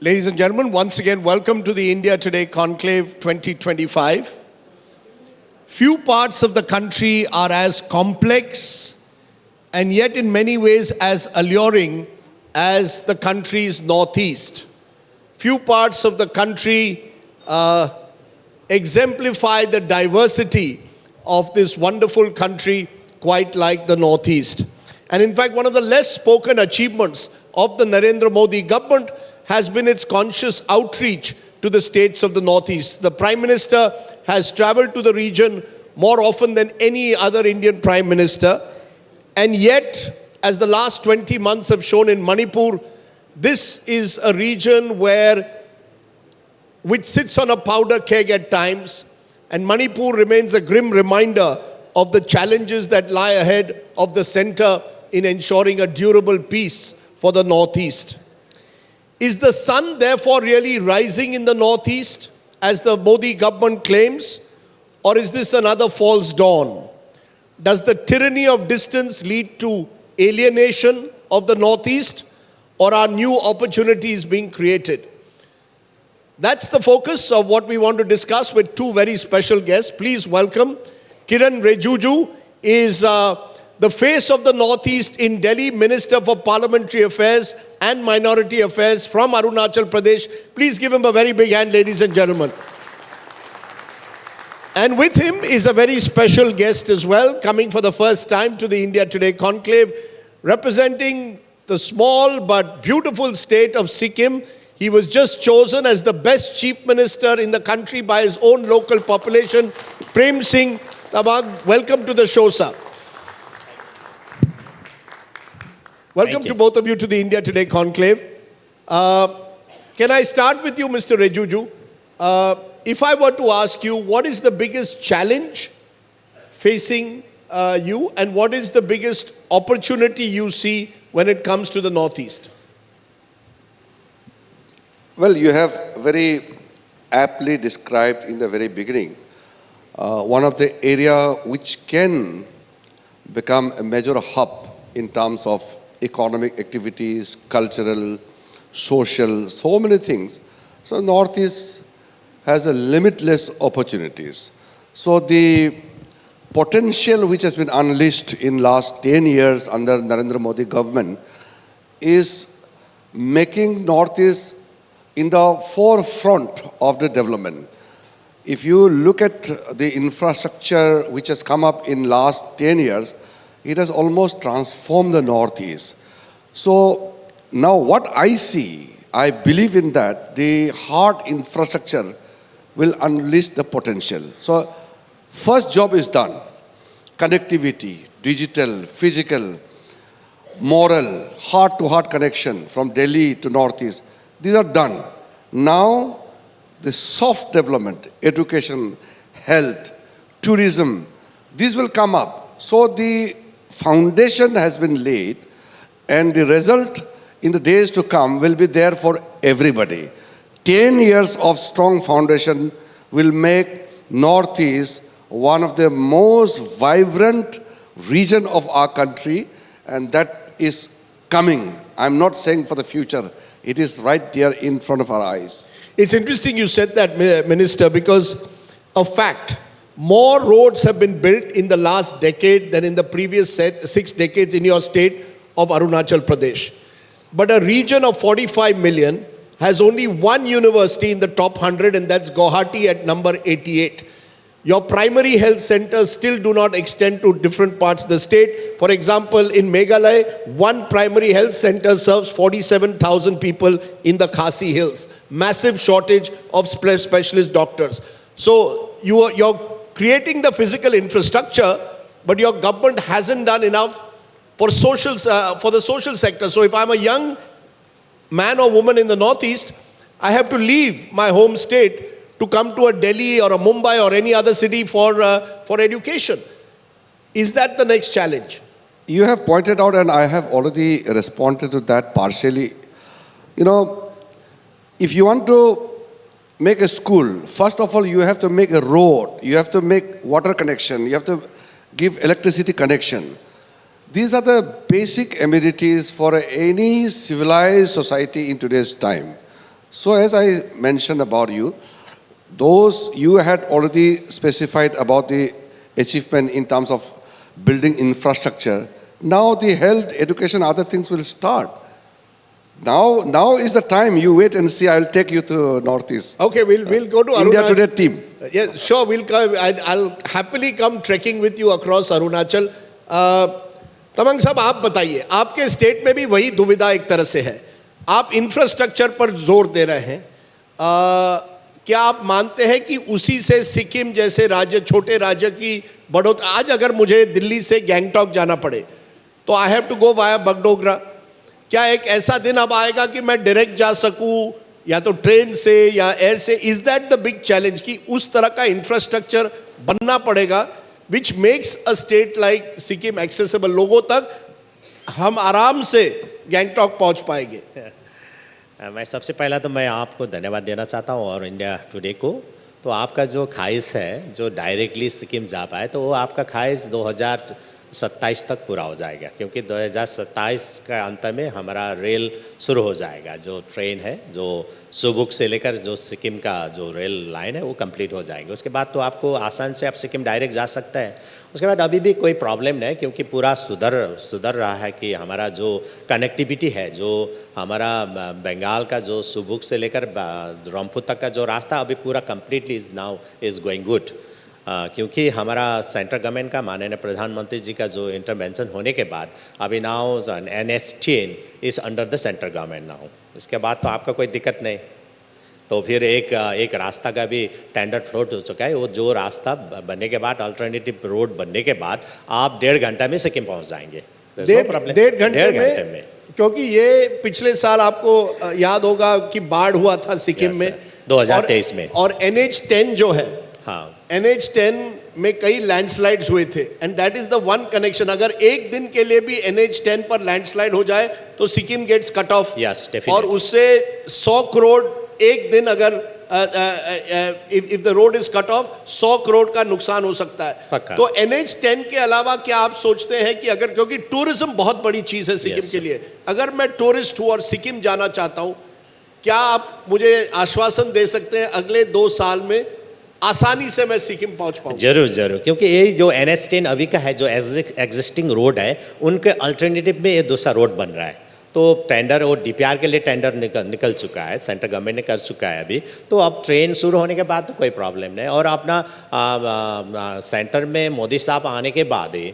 Ladies and gentlemen, once again, welcome to the India Today Conclave 2025. Few parts of the country are as complex and yet in many ways as alluring as the country's northeast. Few parts of the country exemplify the diversity of this wonderful country quite like the northeast. And in fact, one of the less spoken achievements of the Narendra Modi government has been its conscious outreach to the states of the Northeast. The Prime Minister has traveled to the region more often than any other Indian Prime Minister. And yet, as the last 20 months have shown in Manipur, this is a region which sits on a powder keg at times. And Manipur remains a grim reminder of the challenges that lie ahead of the center in ensuring a durable peace for the Northeast. Is the sun therefore really rising in the Northeast, as the Modi government claims? Or is this another false dawn? Does the tyranny of distance lead to alienation of the Northeast? Or are new opportunities being created? That's the focus of what we want to discuss with two very special guests. Please welcome Kiren Rijiju, is the face of the Northeast in Delhi, Minister for Parliamentary Affairs and Minority Affairs from Arunachal Pradesh. Please give him a very big hand, ladies and gentlemen. And with him is a very special guest as well, coming for the first time to the India Today Conclave, representing the small but beautiful state of Sikkim. He was just chosen as the best chief minister in the country by his own local population. Prem Singh Tabang, welcome to the show, sir. Welcome to both of you to the India Today Conclave. Can I start with you, Mr. Rijiju? If I were to ask you, what is the biggest challenge facing you, and what is the biggest opportunity you see when it comes to the Northeast? Well, you have very aptly described in the very beginning one of the area which can become a major hub in terms of economic activities, cultural, social, so many things. So Northeast has a limitless opportunities. So the potential which has been unleashed in last 10 years under Narendra Modi government is making Northeast in the forefront of the development. If you look at the infrastructure which has come up in last 10 years, it has almost transformed the Northeast. So now what I see, I believe in that the hard infrastructure will unleash the potential. So first job is done. Connectivity, digital, physical, moral, heart-to-heart connection from Delhi to Northeast. These are done. Now the soft development, education, health, tourism, these will come up. So the foundation has been laid, and the result in the days to come will be there for everybody. 10 years of strong foundation will make Northeast one of the most vibrant region of our country, and that is coming. I'm not saying for the future. It is right there in front of our eyes. It's interesting you said that, Minister, because a fact, more roads have been built in the last decade than in the previous 6 decades in your state of Arunachal Pradesh. But a region of 45 million has only one university in the top 100, and that's Guwahati at number 88. Your primary health centers still do not extend to different parts of the state. For example, in Meghalaya, one primary health center serves 47,000 people in the Khasi Hills. Massive shortage of specialist doctors. So you're creating the physical infrastructure, but your government hasn't done enough for the social sector. So if I'm a young man or woman in the Northeast, I have to leave my home state to come to a Delhi or a Mumbai or any other city for education. Is that the next challenge? You have pointed out, and I have already responded to that partially. You know, if you want to make a school, first of all, you have to make a road, you have to make water connection, you have to give electricity connection. These are the basic amenities for any civilized society in today's time. So as I mentioned about you, those you had already specified about the achievement in terms of building infrastructure. Now the health, education, other things will start. Now is the time. You wait and see. I will take you to Northeast. Okay, we'll go to India Arunachal. Today team. Yeah, sure, we'll come. I'll happily come trekking with you across Arunachal. Tamang साहब, आप बताइए, आपके state में भी वही दुविधा एक तरह से है, आप इंफ्रास्ट्रक्चर पर जोर दे रहे हैं, क्या आप मानते हैं कि उसी से सिक्किम जैसे राज्य, छोटे राज्य की बढ़ोतरी? आज अगर मुझे दिल्ली से गैंगटॉक जाना पड़े तो I have to go via Bagdogra. क्या एक ऐसा दिन अब आएगा कि मैं डायरेक्ट जा सकूं, या तो ट्रेन से या एयर से? Is that the big challenge कि उस तरह का इंफ्रास्ट्रक्चर बनना पड़ेगा which makes a state like Sikkim accessible? लोगों तक हम आराम से गैंगटॉक पहुंच पाएंगे। मैं सबसे पहला तो मैं आपको धन्यवाद देना चाहता हूं और इंडिया टुडे को। तो आपका जो ख्वाहिश है जो डायरेक्टली सिक्किम जा पाए, तो वो आपका ख्वाहिश 2027 तक पूरा हो जाएगा, क्योंकि 2027 का अंत में हमारा रेल शुरू हो जाएगा। जो ट्रेन है जो सुबुक से लेकर जो सिक्किम का जो रेल लाइन है वो कंप्लीट हो जाएगी। उसके बाद तो आपको आसान से आप सिक्किम डायरेक्ट जा सकते हैं। उसके बाद अभी भी कोई प्रॉब्लम नहीं, क्योंकि पूरा सुधर रहा है कि हमारा जो कनेक्टिविटी है, जो हमारा बंगाल का जो सुबुक से लेकर रामपुर तक का जो रास्ता अभी पूरा कम्प्लीटली इज़ गोइंग गुड। क्योंकि हमारा सेंट्रल गवर्नमेंट का माननीय प्रधानमंत्री जी का जो इंटरवेंशन होने के बाद अभी now NH10 is under the central government now. इसके बाद तो आपका कोई दिक्कत नहीं। तो फिर एक रास्ता का भी टेंडर फ्लोट हो चुका है। वो जो रास्ता बनने के बाद, अल्टरनेटिव रोड बनने के बाद आप 1.5 घंटा में सिक्किम पहुंच जाएंगे। डेढ़ घंटे में, क्योंकि ये पिछले साल आपको याद होगा कि बाढ़ हुआ था सिक्किम में 2023 में, और NH10 जो है, हाँ, NH10 में कई लैंडस्लाइड्स हुए थे, and that is the one connection. अगर एक दिन के लिए भी NH10 पर लैंडस्लाइड हो जाए तो Sikkim gets cut off. Yes, definitely. और उससे 100 करोड़ एक दिन, अगर if the road is cut off, 100 crore का नुकसान हो सकता है। पक्का। तो NH10 के अलावा क्या आप सोचते हैं कि अगर, क्योंकि टूरिज्म बहुत बड़ी चीज है सिक्किम Yes, के लिए, अगर मैं टूरिस्ट हूं और सिक्किम जाना चाहता हूं, क्या आप मुझे आश्वासन दे सकते हैं अगले 2 साल में आसानी से मैं सिक्किम पहुंच पाऊं? जरूर, क्योंकि ये जो NH10 अभी का है, जो एग्जिस्टिंग रोड है, उनके अल्टरनेटिव में ये दूसरा रोड बन रहा है। तो टेंडर और DPR के लिए टेंडर निकल चुका है, सेंट्रल गवर्नमेंट ने कर चुका है अभी। तो अब ट्रेन शुरू होने के बाद तो कोई प्रॉब्लम नहीं। और अपना सेंटर में मोदी साहब आने के बाद ही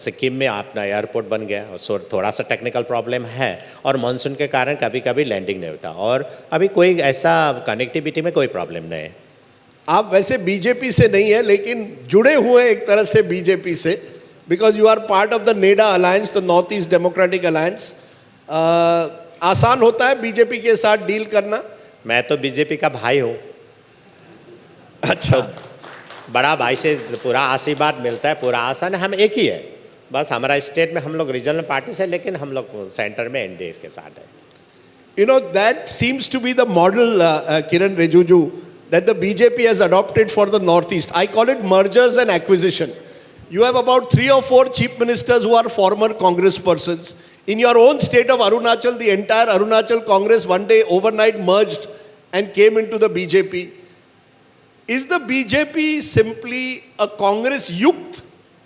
सिक्किम में अपना एयरपोर्ट बन गया। और थोड़ा सा टेक्निकल प्रॉब्लम है, और मानसून के कारण कभी कभी लैंडिंग नहीं होता, और अभी कोई ऐसा कनेक्टिविटी में कोई प्रॉब्लम नहीं है। आप वैसे बीजेपी से नहीं है, लेकिन जुड़े हुए एक तरह से बीजेपी से, because you are part of the NEDA alliance, the North East Democratic Alliance. आसान होता है बीजेपी के साथ डील करना? मैं तो बीजेपी का भाई हूँ। अच्छा, तो बड़ा भाई से पूरा आशीर्वाद मिलता है, पूरा आसान है। हम एक ही है, बस हमारा स्टेट में हम लोग रीजनल पार्टी से, लेकिन हम लोग सेंटर में NDA के साथ है। You know, that seems to be the model, Kiran Rijiju, that the BJP has adopted for the Northeast. I call it mergers and acquisition. You have about 3 or 4 chief ministers who are former Congress persons. In your own state of Arunachal, the entire Arunachal Congress one day overnight merged and came into the BJP. Is the BJP simply a Congress-yukt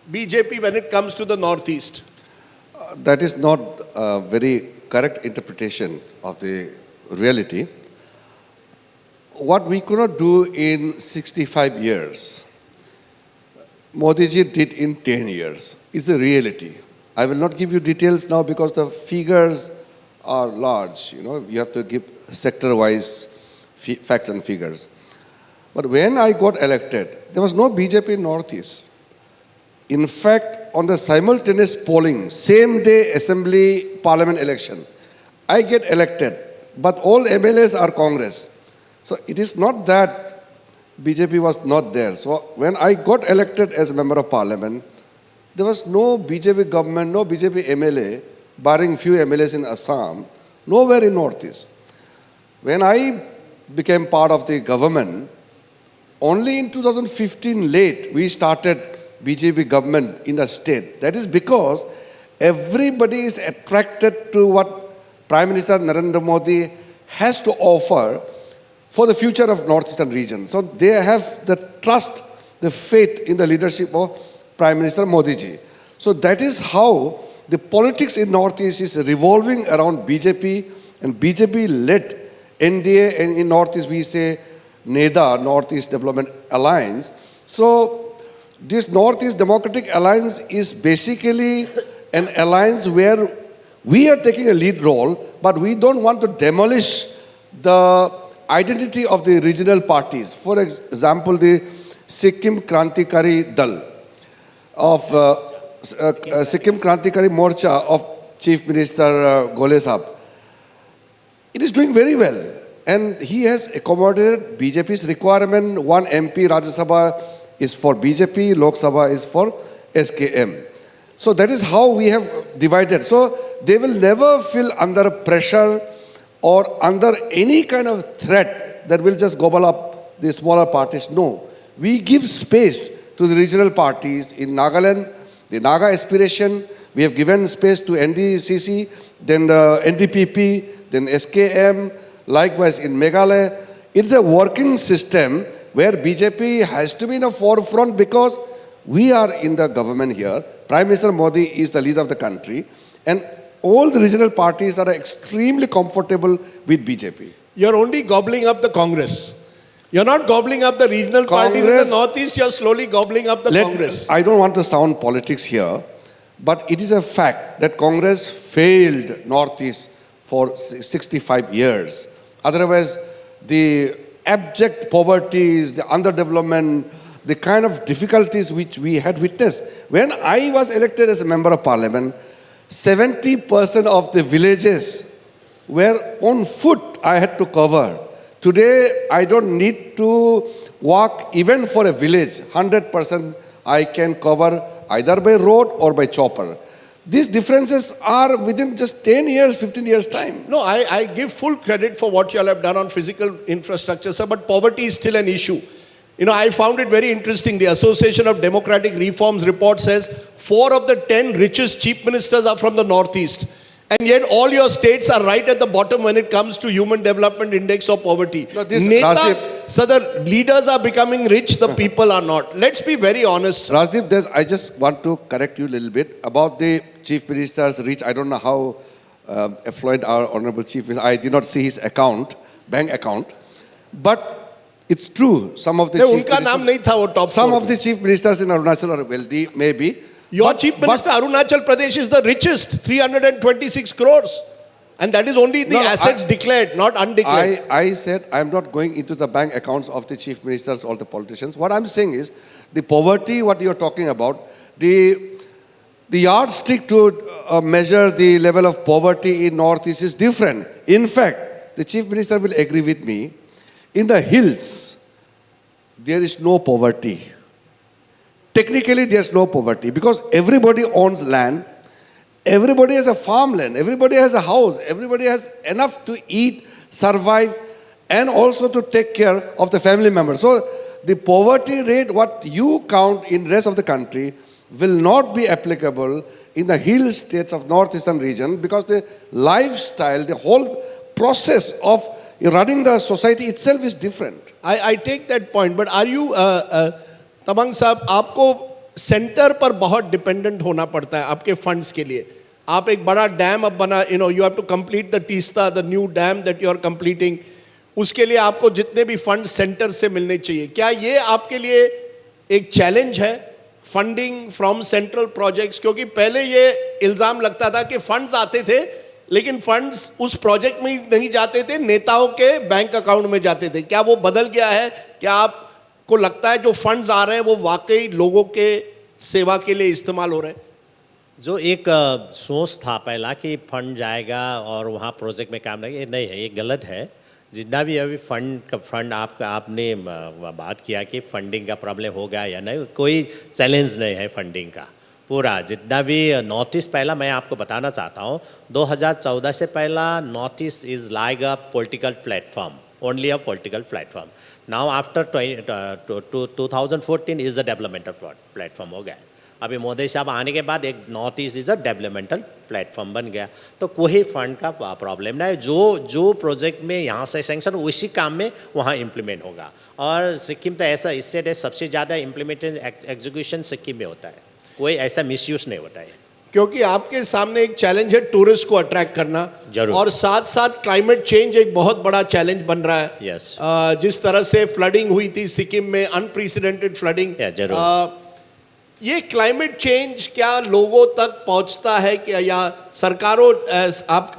BJP when it comes to the Northeast? That is not a very correct interpretation of the reality. What we could not do in 65 years, Modi ji did in 10 years. It's a reality. I will not give you details now because the figures are large. You have to give sector-wise facts and figures. But when I got elected, there was no BJP in Northeast. In fact, on the simultaneous polling, same day assembly parliament election, I get elected, but all MLAs are Congress. So it is not that BJP was not there. So when I got elected as a member of parliament, there was no BJP government, no BJP MLA, barring few MLAs in Assam, nowhere in Northeast. When I became part of the government, only in 2015 late, we started BJP government in the state. That is because everybody is attracted to what Prime Minister Narendra Modi has to offer for the future of Northeastern region. So they have the trust, the faith in the leadership of Prime Minister Modi ji. So that is how the politics in Northeast is revolving around BJP and BJP-led NDA, and in Northeast we say NEDA, Northeast Development Alliance. So this Northeast Democratic Alliance is basically an alliance where we are taking a lead role, but we don't want to demolish the identity of the regional parties. For example, the Sikkim Krantikari Dal of Sikkim Krantikari Morcha of Chief Minister Gole Sahab. It is doing very well, and he has accommodated BJP's requirement. One MP Rajya Sabha is for BJP, Lok Sabha is for SKM. So that is how we have divided. So they will never feel under pressure or under any kind of threat that will just gobble up the smaller parties. No, we give space to the regional parties. In Nagaland, the Naga aspiration, we have given space to NDCC, then the NDPP, then SKM, likewise in Meghalaya. It's a working system where BJP has to be in the forefront because we are in the government here. Prime Minister Modi is the leader of the country, and all the regional parties are extremely comfortable with BJP. You're only gobbling up the Congress. You're not gobbling up the regional parties in the Congress- Northeast, you're slowly gobbling up the Congress. I don't want to sound politics here, but it is a fact that Congress failed Northeast for 65 years. Otherwise, the abject poverty, the underdevelopment, the kind of difficulties which we had witnessed. When I was elected as a member of parliament, 70% of the villages were on foot I had to cover. Today, I don't need to walk even for a village. 100% I can cover either by road or by chopper. These differences are within just 10 years, 15 years' time. No, I give full credit for what you all have done on physical infrastructure, sir, but poverty is still an issue. You know, I found it very interesting. The Association of Democratic Reforms report says 4 of the 10 richest chief ministers are from the Northeast. And yet all your states are right at the bottom when it comes to Human Development Index of poverty. No, this- Rajdeep- so the leaders are becoming rich, the people are not. Let's be very honest. Rajdeep, I just want to correct you a little bit about the chief minister's reach. I don't know how affluent our honorable chief minister. I did not see his account, bank account. But it's true, some of the नहीं, chief उनका नाम नहीं था वो top some four of the chief ministers in Arunachal are wealthy, maybe. Your But- chief but- minister, Arunachal Pradesh, is the richest, 326 crores. And that is only the No, no, assets declared, not undeclared. I said I'm not going into the bank accounts of the chief ministers or the politicians. What I'm saying is the poverty, what you're talking about, the yardstick to measure the level of poverty in Northeast is different. In fact, the chief minister will agree with me. In the hills, there is no poverty. Technically, there's no poverty because everybody owns land. Everybody has a farmland, everybody has a house, everybody has enough to eat, survive, and also to take care of the family members. So the poverty rate, what you count in rest of the country, will not be applicable in the hill states of northeastern region because the lifestyle, the whole process of running the society itself is different. I take that point, but are you, Tamang साहब, आपको centre पर बहुत dependent होना पड़ता है आपके funds के लिए. आप एक बड़ा डैम अब बना, you have to complete the Teesta, the new dam that you are completing. उसके लिए आपको जितने भी फंड सेंटर से मिलने चाहिए. क्या ये आपके लिए एक चैलेंज है, फंडिंग फ्रॉम सेंट्रल प्रोजेक्ट्स? क्योंकि पहले ये इल्जाम लगता था कि फंड्स आते थे लेकिन फंड्स उस प्रोजेक्ट में नहीं जाते थे, नेताओं के बैंक अकाउंट में जाते थे. क्या वो बदल गया है? क्या आपको लगता है जो फंड्स आ रहे हैं वो वाकई लोगों के सेवा के लिए इस्तेमाल हो रहे हैं? जो एक सोच था पहला कि फंड जाएगा और वहाँ प्रोजेक्ट में काम लगेगा, ये नहीं है, ये गलत है. जितना भी अभी फंड आपने बात किया कि फंडिंग का प्रॉब्लम होगा या नहीं, कोई चैलेंज नहीं है फंडिंग का. पूरा जितना भी नॉर्थ ईस्ट, पहला मैं आपको बताना चाहता हूँ 2014 से पहला north east is like a political platform, only a political platform. Now after 2014 is the developmental platform हो गया. अभी मोदी साहब आने के बाद एक north east is a developmental platform बन गया, तो कोई फंड का प्रॉब्लम ना है। जो प्रोजेक्ट में यहाँ से सेंक्शन उसी काम में वहाँ इम्प्लीमेंट होगा। और सिक्किम तो ऐसा स्टेट है, सबसे ज़्यादा इम्प्लीमेंटेशन एग्जीक्यूशन सिक्किम में होता है, कोई ऐसा मिसयूज़ नहीं होता है। क्योंकि आपके सामने एक चैलेंज है टूरिस्ट को अट्रैक्ट करना, जरूर। और साथ साथ क्लाइमेट चेंज एक बहुत बड़ा चैलेंज बन रहा है। Yes. जिस तरह से फ्लडिंग हुई थी सिक्किम में, अनप्रेसिडेंटेड फ्लडिंग, Yeah, जरूर। ये क्लाइमेट चेंज क्या लोगों तक पहुंचता है क्या, या सरकारों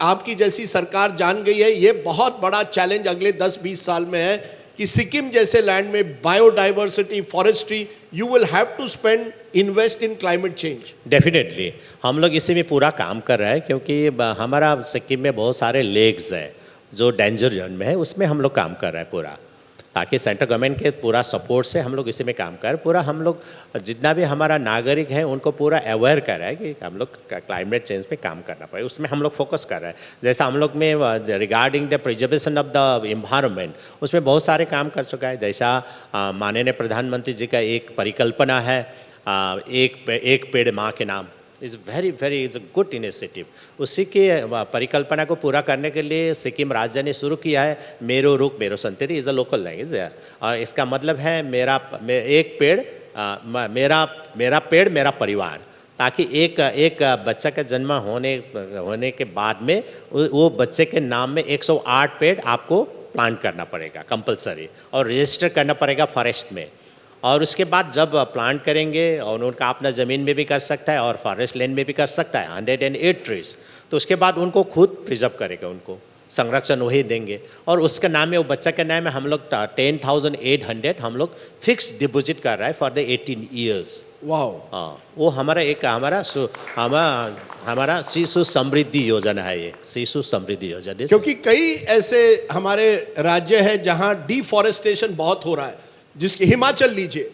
आपकी जैसी सरकार जान गई है ये बहुत बड़ा चैलेंज अगले 10-20 साल में है कि सिक्किम जैसे लैंड में biodiversity, forestry, you will have to spend invest in climate change. Definitely हम लोग इसी में पूरा काम कर रहे हैं, क्योंकि हमारा सिक्किम में बहुत सारे लेक्स है जो डेंजर जोन में है, उसमें हम लोग काम कर रहे हैं पूरा, ताकि सेंट्रल गवर्नमेंट के पूरा सपोर्ट से हम लोग इसी में काम कर, पूरा हम लोग जितना भी हमारा नागरिक है उनको पूरा अवेयर कर रहा है कि हम लोग क्लाइमेट चेंज पे काम करना पड़े, उसमें हम लोग फोकस कर रहे हैं। जैसा हम लोग में regarding the preservation of the environment, उसमें बहुत सारे काम कर चुका है। जैसा माननीय प्रधानमंत्री जी का एक परिकल्पना है, एक पेड़ माँ के नाम, is very is a good initiative. उसी के परिकल्पना को पूरा करने के लिए सिक्किम राज्य ने शुरू किया है मेरो रुख मेरो संतति, इज़ अ लोकल लैंग्वेज है, और इसका मतलब है एक पेड़ मेरा पेड़ मेरा परिवार, ताकि एक बच्चा का जन्म होने के बाद में वो बच्चे के नाम में 108 पेड़ आपको प्लांट करना पड़ेगा कंपलसरी, और रजिस्टर करना पड़ेगा फॉरेस्ट में। और उसके बाद जब प्लांट करेंगे, और उनका अपना ज़मीन में भी कर सकता है और फॉरेस्ट लैंड में भी कर सकता है 108 ट्रीज, तो उसके बाद उनको खुद प्रिजर्व करेगा, उनको संरक्षण वही देंगे, और उसका नाम है, वो बच्चा का नाम है, हम लोग 10,800 हम लोग फिक्स डिपॉजिट कर रहा है फॉर द 18 ईयर्स। वाओ। हाँ, वो हमारा शिशु समृद्धि योजना है, ये शिशु समृद्धि योजना। क्योंकि कई ऐसे हमारे राज्य हैं जहां डिफॉरेस्टेशन बहुत हो रहा है, जिसकी हिमाचल लीजिए,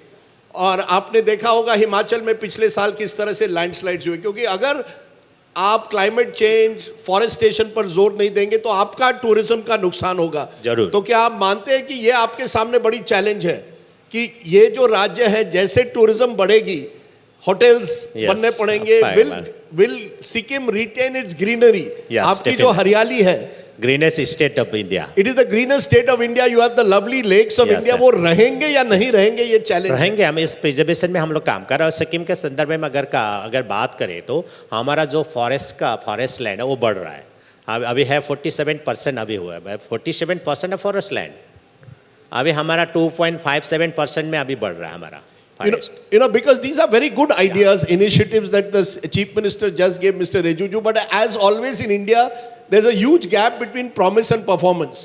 और आपने देखा होगा हिमाचल में पिछले साल किस तरह से लैंडस्लाइड्स हुए, क्योंकि अगर आप क्लाइमेट चेंज, फॉरेस्टेशन पर जोर नहीं देंगे तो आपका टूरिज्म का नुकसान होगा। जरूर। तो क्या आप मानते हैं कि ये आपके सामने बड़ी चैलेंज है कि ये जो राज्य है, जैसे टूरिज्म बढ़ेगी, होटल्स बनने पड़ेंगे, will Sikkim retain its greenery? आपकी जो हरियाली है, greenest state of India, it is the greenest state of India, you have the lovely lakes of India, वो रहेंगे या नहीं रहेंगे, ये चैलेंज रहेंगे। हम इस प्रिजर्वेशन में हम लोग काम कर रहे हैं। और सिक्किम के संदर्भ में अगर बात करें तो हमारा जो फॉरेस्ट लैंड है वो बढ़ रहा है। अभी है 47% अभी हुआ है, 47% है फॉरेस्ट लैंड, अभी हमारा 2.57% में अभी बढ़ रहा है हमारा। You know, because these are very good ideas, initiatives that the Chief Minister just gave, Mr. Rejuju, but as always in India, there's a huge gap between promise and performance.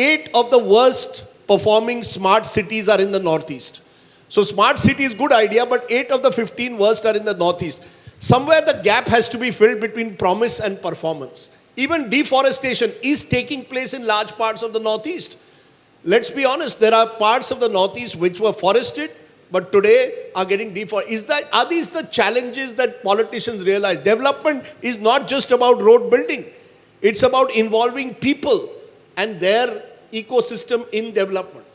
8 of the worst performing smart cities are in the Northeast. So smart city is good idea, but 8 of the 15 worst are in the Northeast. Somewhere the gap has to be filled between promise and performance. Even deforestation is taking place in large parts of the Northeast. Let's be honest, there are parts of the Northeast which were forested, but today are getting deforested. Are these the challenges that politicians realize? Development is not just about road building. It's about involving people and their ecosystem in development.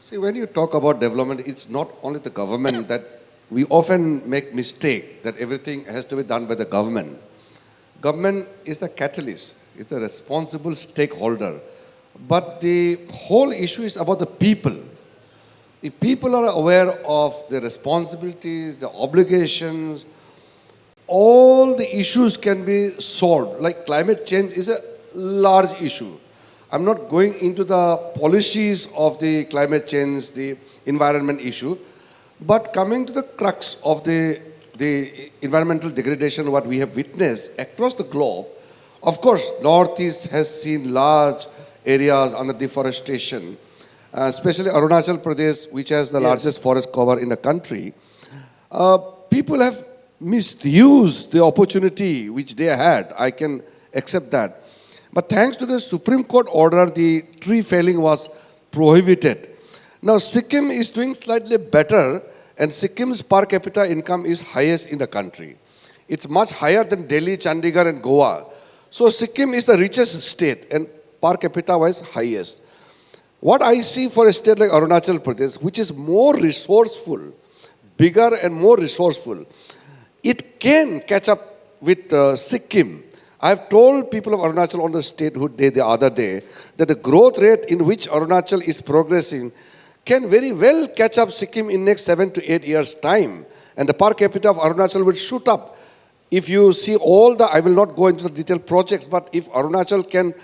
See, when you talk about development, it's not only the government that we often make mistake that everything has to be done by the government. Government is the catalyst, is the responsible stakeholder. But the whole issue is about the people. If people are aware of the responsibilities, the obligations, all the issues can be solved. Like climate change is a large issue. I'm not going into the policies of the climate change, the environment issue, but coming to the crux of the environmental degradation, what we have witnessed across the globe. Of course, Northeast has seen large areas under deforestation, especially Arunachal Pradesh, which has the largest forest cover in the country. People have misused the opportunity which they had. I can accept that. But thanks to the Supreme Court order, the tree felling was prohibited. Now, Sikkim is doing slightly better, and Sikkim's per capita income is highest in the country. It's much higher than Delhi, Chandigarh, and Goa. So, Sikkim is the richest state, and per capita wise highest. What I see for a state like Arunachal Pradesh, which is more resourceful, bigger and more resourceful, it can catch up with Sikkim. I've told people of Arunachal on the statehood day the other day that the growth rate in which Arunachal is progressing can very well catch up Sikkim in next 7 to 8 years' time. And the per capita of Arunachal will shoot up. If you see all the, I will not go into the detailed projects, but if Arunachal can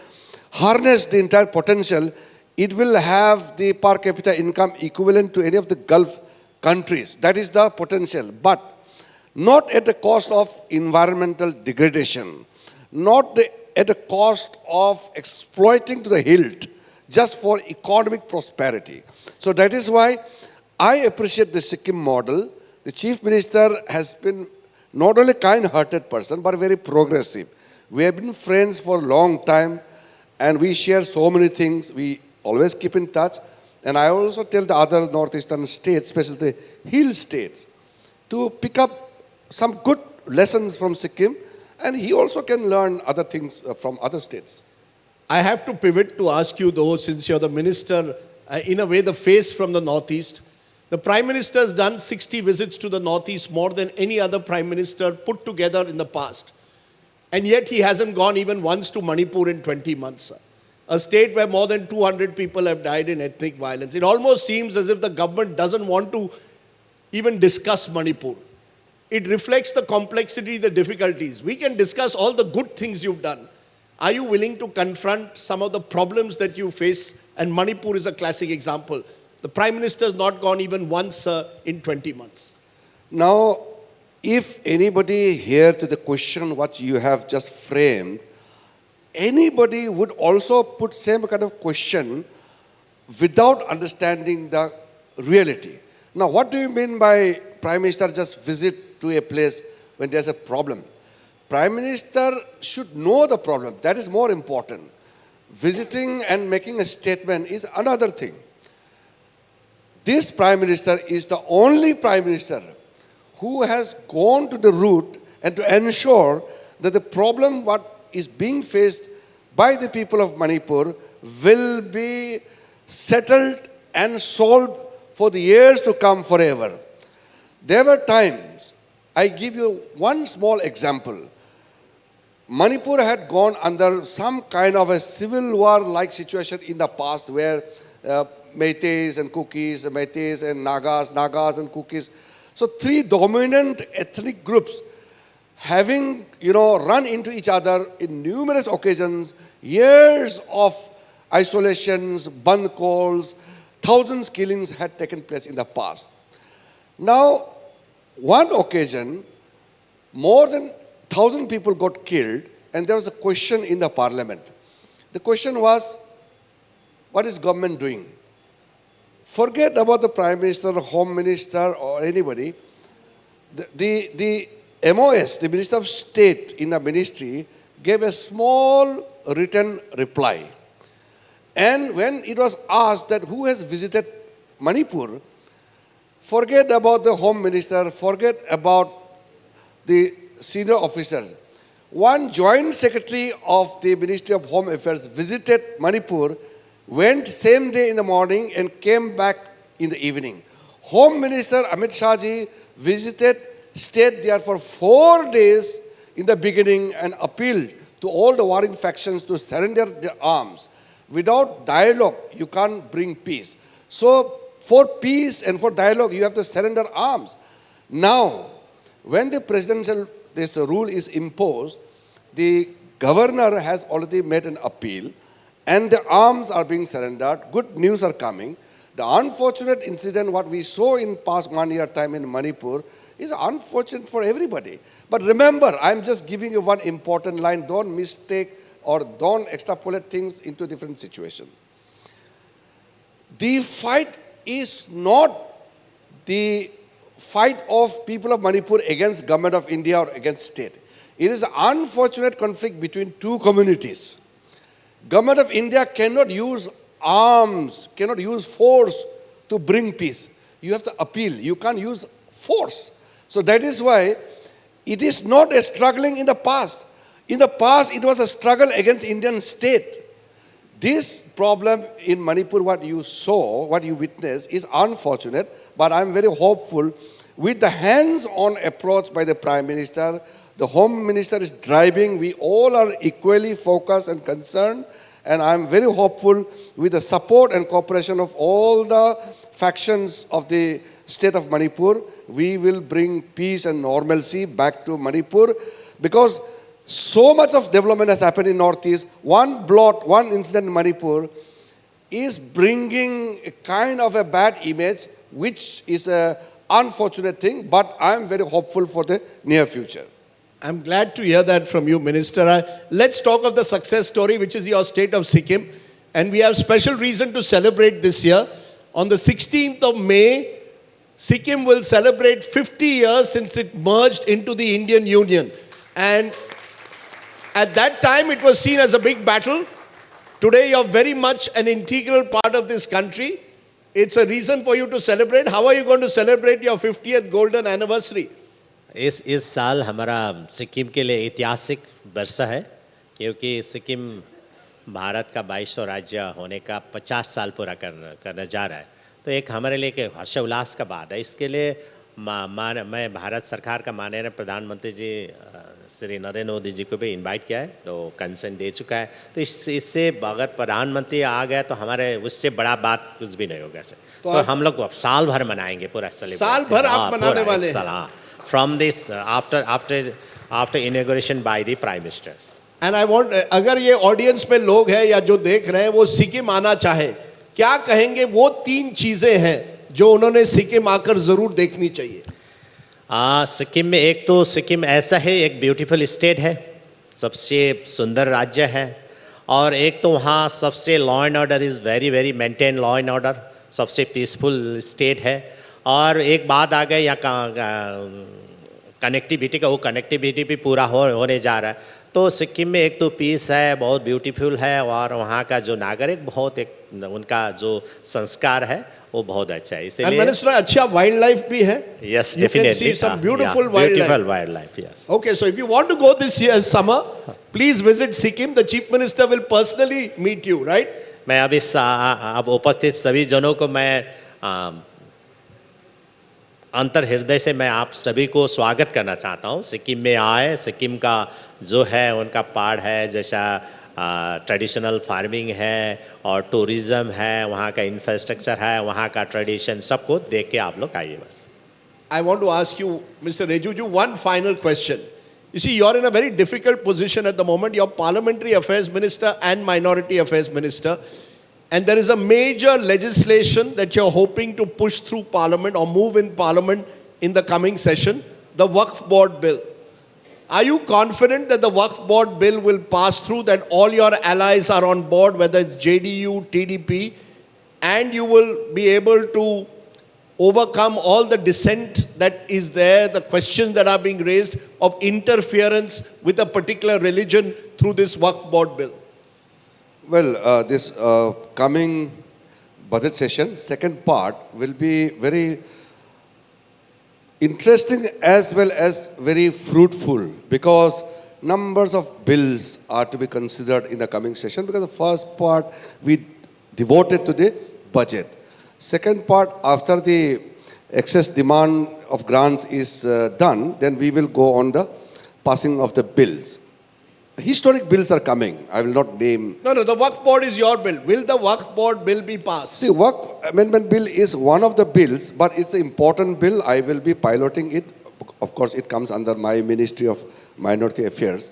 harness the entire potential, it will have the per capita income equivalent to any of the Gulf countries. That is the potential. But not at the cost of environmental degradation, not at the cost of exploiting to the hilt just for economic prosperity. So that is why I appreciate the Sikkim model. The Chief Minister has been not only a kind-hearted person, but very progressive. We have been friends for a long time, and we share so many things. We always keep in touch. And I also tell the other northeastern states, especially the hill states, to pick up some good lessons from Sikkim, and he also can learn other things from other states. I have to pivot to ask you though, since you're the minister, in a way the face from the Northeast. The Prime Minister has done 60 visits to the Northeast, more than any other Prime Minister put together in the past. And yet he hasn't gone even once to Manipur in 20 months. A state where more than 200 people have died in ethnic violence. It almost seems as if the government doesn't want to even discuss Manipur. It reflects the complexity, the difficulties. We can discuss all the good things you've done. Are you willing to confront some of the problems that you face? And Manipur is a classic example. The Prime Minister has not gone even once in 20 months. Now, if anybody here to the question what you have just framed, anybody would also put same kind of question without understanding the reality. Now, what do you mean by Prime Minister just visit to a place when there's a problem? Prime Minister should know the problem. That is more important. Visiting and making a statement is another thing. This Prime Minister is the only Prime Minister who has gone to the root and to ensure that the problem what is being faced by the people of Manipur will be settled and solved for the years to come forever. There were times, I give you one small example. Manipur had gone under some kind of a civil war-like situation in the past where Meiteis and Kukis, Meiteis and Nagas, Nagas and Kukis. So three dominant ethnic groups having, run into each other in numerous occasions, years of isolations, band calls, thousands killings had taken place in the past. Now, one occasion, more than 1,000 people got killed, and there was a question in the parliament. The question was, what is government doing? Forget about the Prime Minister, Home Minister, or anybody. The MOS, the Minister of State in the ministry, gave a small written reply. And when it was asked that who has visited Manipur, forget about the Home Minister, forget about the senior officers. One joint secretary of the Ministry of Home Affairs visited Manipur, went same day in the morning and came back in the evening. Home Minister Amit Shah ji visited, stayed there for 4 days in the beginning and appealed to all the warring factions to surrender their arms. Without dialogue, you can't bring peace. So for peace and for dialogue, you have to surrender arms. Now, when the presidential this rule is imposed, the governor has already made an appeal and the arms are being surrendered. Good news are coming. The unfortunate incident, what we saw in past 1 year time in Manipur, is unfortunate for everybody. But remember, I'm just giving you one important line. Don't mistake or don't extrapolate things into different situations. The fight is not the fight of people of Manipur against government of India or against state. It is an unfortunate conflict between two communities. Government of India cannot use arms, cannot use force to bring peace. You have to appeal. You can't use force. So that is why it is not a struggling in the past. In the past, it was a struggle against Indian state. This problem in Manipur, what you saw, what you witnessed, is unfortunate, but I'm very hopeful with the hands-on approach by the Prime Minister. The Home Minister is driving. We all are equally focused and concerned. And I'm very hopeful with the support and cooperation of all the factions of the state of Manipur, we will bring peace and normalcy back to Manipur, because so much of development has happened in Northeast. One blot, one incident in Manipur is bringing a kind of a bad image, which is an unfortunate thing, but I'm very hopeful for the near future. I'm glad to hear that from you, Minister. Let's talk of the success story, which is your state of Sikkim. And we have special reason to celebrate this year. On the 16th of May, Sikkim will celebrate 50 years since it merged into the Indian Union. And at that time, it was seen as a big battle. Today, you're very much an integral part of this country. It's a reason for you to celebrate. How are you going to celebrate your 50th golden anniversary? इस साल हमारा सिक्किम के लिए ऐतिहासिक वर्ष है, क्योंकि सिक्किम भारत का 2200 राज्य होने का 50 साल पूरा करने जा रहा है। तो एक हमारे लिए एक हर्षोल्लास का बात है। इसके लिए मैं भारत सरकार का माननीय प्रधानमंत्री जी श्री नरेंद्र मोदी जी को भी इनवाइट किया है, तो कंसेंट दे चुका है। तो इससे अगर प्रधानमंत्री आ गया तो हमारे उससे बड़ा बात कुछ भी नहीं होगा सर। तो हम लोग साल भर मनाएंगे पूरा सेलिब्रेट। साल भर आप मनाने वाले हैं? From this after inauguration by the Prime Minister. And I want, अगर ये ऑडियंस में लोग हैं या जो देख रहे हैं वो सिक्किम आना चाहे, क्या कहेंगे वो 3 चीजें हैं जो उन्होंने सिक्किम आकर जरूर देखनी चाहिए? सिक्किम में एक तो सिक्किम ऐसा है, एक ब्यूटीफुल स्टेट है, सबसे सुंदर राज्य है, और एक तो वहाँ सबसे law and order is very very maintain law and order, सबसे पीसफुल स्टेट है। और एक बात आ गई यहाँ कनेक्टिविटी का, वो कनेक्टिविटी भी पूरा होने जा रहा है। तो सिक्किम में एक तो पीस है, बहुत ब्यूटीफुल है, और वहाँ का जो नागरिक बहुत एक उनका जो संस्कार है वो बहुत अच्छा है। इसलिए मैंने सुना अच्छा वाइल्ड लाइफ भी है। Yes, definitely. Some beautiful wildlife, yes. Okay, so if you want to go this year summer, please visit Sikkim. The Chief Minister will personally meet you, right? मैं अब उपस्थित सभी जनों को मैं अंतर हृदय से मैं आप सभी को स्वागत करना चाहता हूँ। सिक्किम में आए, सिक्किम का जो है उनका पहाड़ है, जैसा ट्रेडिशनल फार्मिंग है और टूरिज़्म है, वहाँ का इंफ्रास्ट्रक्चर है, वहाँ का ट्रेडिशन, सबको देख के आप लोग आइए बस। I want to ask you, Mr. Rejuju, one final question. You see, you're in a very difficult position at the moment. You're Parliamentary Affairs Minister and Minority Affairs Minister. And there is a major legislation that you're hoping to push through Parliament or move in Parliament in the coming session, the Waqf Board Bill. Are you confident that the Waqf Board Bill will pass through, that all your allies are on board, whether it's JDU, TDP, and you will be able to overcome all the dissent that is there, the questions that are being raised of interference with a particular religion through this Waqf Board Bill? Well, this coming budget session, second part, will be very interesting as well as very fruitful, because numbers of bills are to be considered in the coming session, because the first part we devoted to the budget. Second part, after the excess demand of grants is done, then we will go on the passing of the bills. Historic bills are coming. I will not name. No, the Waqf Board is your bill. Will the Waqf Board Bill be passed? See, Waqf Amendment Bill is one of the bills, but it's an important bill. I will be piloting it. Of course, it comes under my Ministry of Minority Affairs.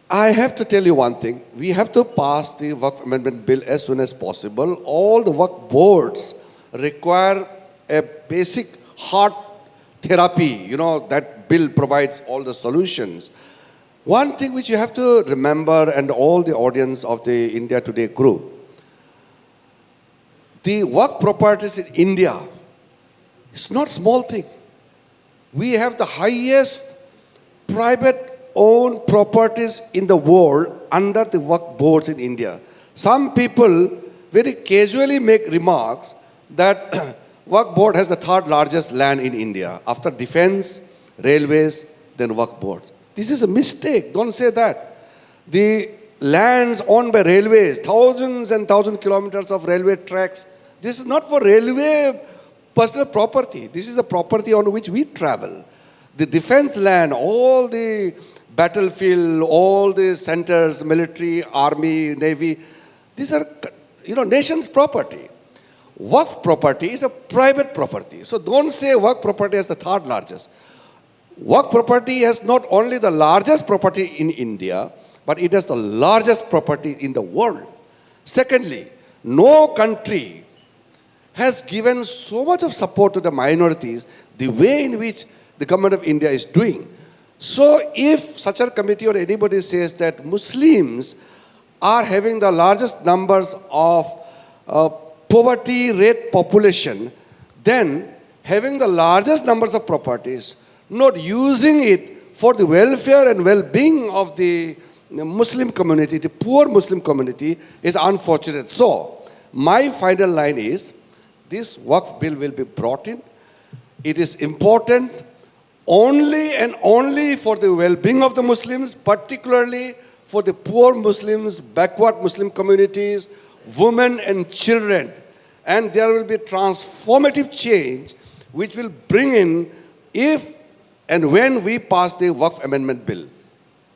I have to tell you one thing. We have to pass the Waqf Amendment Bill as soon as possible. All the Waqf boards require a basic heart therapy. That bill provides all the solutions. One thing which you have to remember, and all the audience of the India Today group, the Waqf properties in India, it's not a small thing. We have the highest private-owned properties in the world under the Waqf boards in India. Some people very casually make remarks that Waqf board has the third largest land in India, after defense, railways, then Waqf boards. This is a mistake. Don't say that. The lands owned by railways, thousands and thousands of kilometers of railway tracks, this is not for railway personal property. This is the property on which we travel. The defense land, all the battlefield, all the centers, military, army, navy, these are, nation's property. Waqf property is a private property. So don't say waqf property as the third largest. Waqf property has not only the largest property in India, but it has the largest property in the world. Secondly, no country has given so much of support to the minorities the way in which the government of India is doing. So if such a committee or anybody says that Muslims are having the largest numbers of poverty rate population, then having the largest numbers of properties, not using it for the welfare and well-being of the Muslim community, the poor Muslim community, is unfortunate. So, my final line is, this Waqf bill will be brought in. It is important only and only for the well-being of the Muslims, particularly for the poor Muslims, backward Muslim communities, women and children. And there will be a transformative change which will bring in if and when we pass the Waqf Amendment Bill.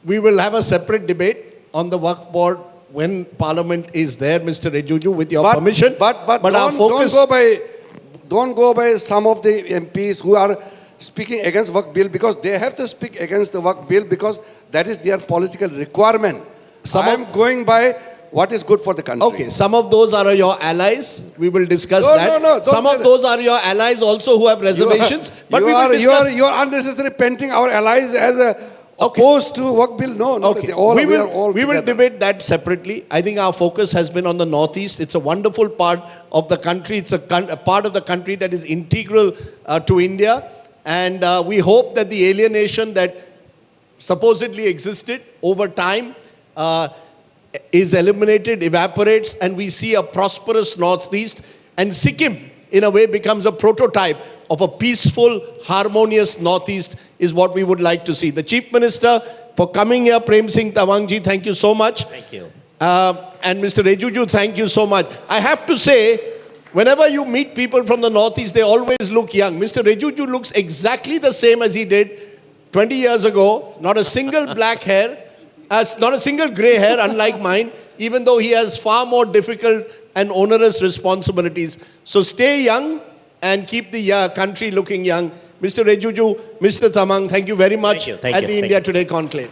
We will have a separate debate on the Waqf Board when Parliament is there, Mr. Rejuju, with your permission. But our focus... don't go by some of the MPs who are speaking against Waqf Bill, because they have to speak against the Waqf Bill because that is their political requirement. I am going by what is good for the country. Okay, some of those are your allies. We will discuss No, that. no, don't Some say of that. those are your allies also who have reservations. But we will discuss... You are unnecessarily painting our allies as opposed to Waqf Bill. No, Okay, we are all we will together. debate that separately. I think our focus has been on the Northeast. It's a wonderful part of the country. It's a part of the country that is integral to India. And we hope that the alienation that supposedly existed over time is eliminated, evaporates, and we see a prosperous Northeast. And Sikkim, in a way, becomes a prototype of a peaceful, harmonious Northeast is what we would like to see. The Chief Minister, for coming here, Prem Singh Tawangji, thank you so much. Thank you. And Mr. Rejuju, thank you so much. I have to say, whenever you meet people from the Northeast, they always look young. Mr. Rejuju looks exactly the same as he did 20 years ago. Not a single black hair, not a single grey hair, unlike mine, even though he has far more difficult and onerous responsibilities. So stay young and keep the country looking young. Mr. Rejuju, Mr. Tamang, thank you very much Thank you, at the thank India you. Today Conclave.